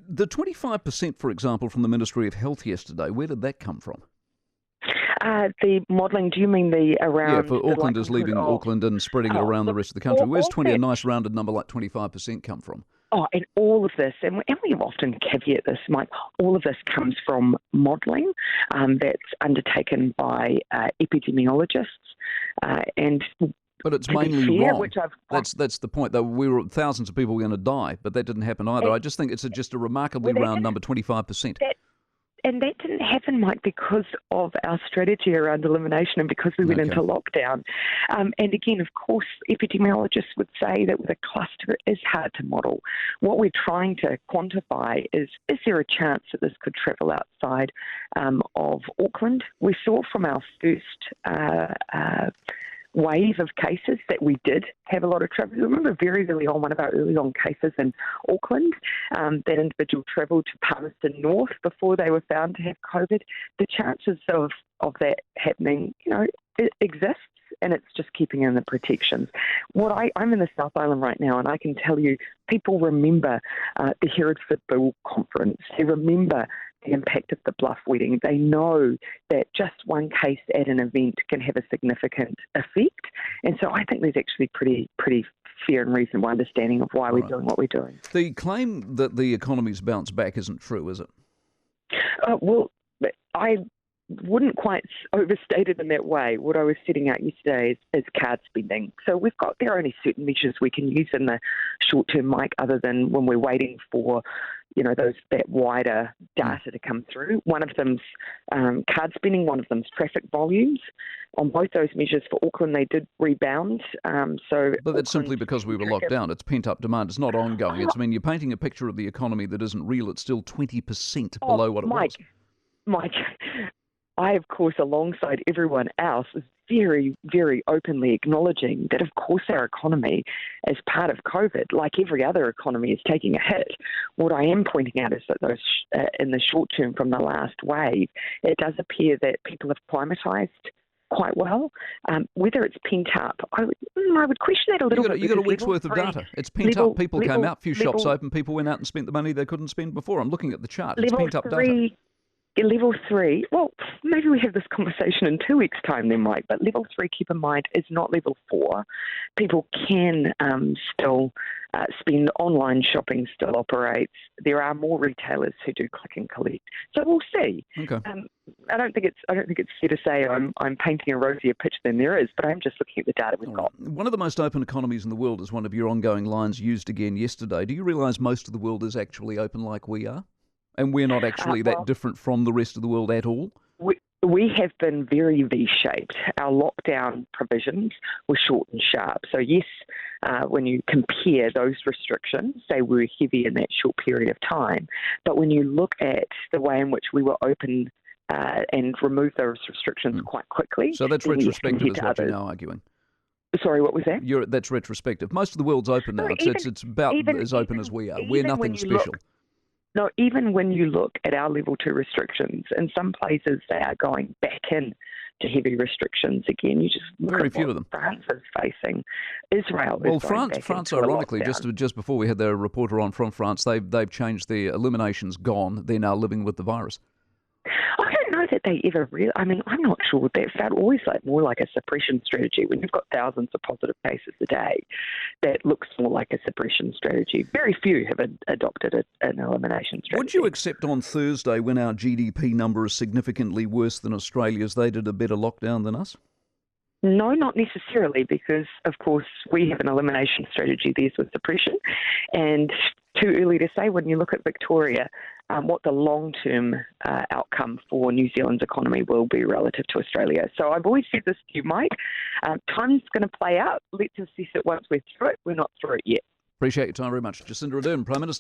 The 25%, for example, from the Ministry of Health yesterday, where did that come from? The modelling, do you mean the around... Yeah, for Auckland is leaving Auckland and spreading it around the rest of the country. Where's a nice rounded number like 25% come from? And all of this, and we often caveat this, Mike, all of this comes from modelling that's undertaken by epidemiologists and... But it's mainly wrong. Which That's the point. Though thousands of people were going to die, but that didn't happen either. I just think it's just a remarkably round number, 25%. And that didn't happen, Mike, because of our strategy around elimination and because we went into lockdown. And again, of course, epidemiologists would say that with a cluster, it is hard to model. What we're trying to quantify is there a chance that this could travel outside of Auckland? We saw from our first wave of cases that we did have a lot of travel. Remember very early on, one of our early on cases in Auckland, that individual travelled to Palmerston North before they were found to have COVID. The chances of that happening, it exists, and it's just keeping in the protections. I'm in the South Island right now, and I can tell you, people remember the Hereford Bill conference. They remember the impact of the Bluff wedding. They know that just one case at an event can have a significant effect. And so I think there's actually pretty fair and reasonable understanding of why we're doing what we're doing. The claim that the economy's bounced back isn't true, is it? Well, I wouldn't quite overstate it in that way. What I was setting out yesterday is card spending. So there are only certain measures we can use in the short term, Mike, other than when we're waiting for that wider data to come through. One of them's card spending, one of them's traffic volumes. On both those measures for Auckland, they did rebound. But that's simply because we were locked down. It's pent-up demand. It's not ongoing. You're painting a picture of the economy that isn't real. It's still 20% below what it was. Mike, I, of course, alongside everyone else, is very, very openly acknowledging that, of course, our economy, as part of COVID, like every other economy, is taking a hit. What I am pointing out is that those, in the short term from the last wave, it does appear that people have climatised quite well. Whether it's pent up, I would question that a little bit. You've got a week's worth of data. It's pent up. People came out, few shops open, people went out and spent the money they couldn't spend before. I'm looking at the chart. It's pent up data. Level 3, well, maybe we have this conversation in 2 weeks' time then, Mike, but level 3, keep in mind, is not level 4. People can still spend. Online shopping still operates. There are more retailers who do click and collect. So we'll see. Okay. I don't think it's fair to say I'm painting a rosier picture than there is, but I'm just looking at the data we've got. One of the most open economies in the world is one of your ongoing lines used again yesterday. Do you realise most of the world is actually open like we are? And we're not actually that different from the rest of the world at all? We have been very V-shaped. Our lockdown provisions were short and sharp. So yes, when you compare those restrictions, they were heavy in that short period of time. But when you look at the way in which we were open and removed those restrictions quite quickly... So that's retrospective is what you're now arguing? Sorry, what was that? That's retrospective. Most of the world's open now. It's about as open as we are. We're nothing special. No, even when you look at our level 2 restrictions, in some places they are going back in to heavy restrictions again. You just look very at few what of them. France is facing. Israel. Well, France, ironically, just before we had their reporter on from France, they've changed their eliminations. Gone. They're now living with the virus. I don't know that they ever really... I'm not sure. That felt always more like a suppression strategy. When you've got thousands of positive cases a day, that looks more like a suppression strategy. Very few have adopted an elimination strategy. Would you accept on Thursday, when our GDP number is significantly worse than Australia's, they did a better lockdown than us? No, not necessarily, because, of course, we have an elimination strategy. Theirs was suppression. And too early to say when you look at Victoria what the long-term outcome for New Zealand's economy will be relative to Australia. So I've always said this to you, Mike. Time's going to play out. Let's assess it once we're through it. We're not through it yet. Appreciate your time very much. Jacinda Ardern, Prime Minister.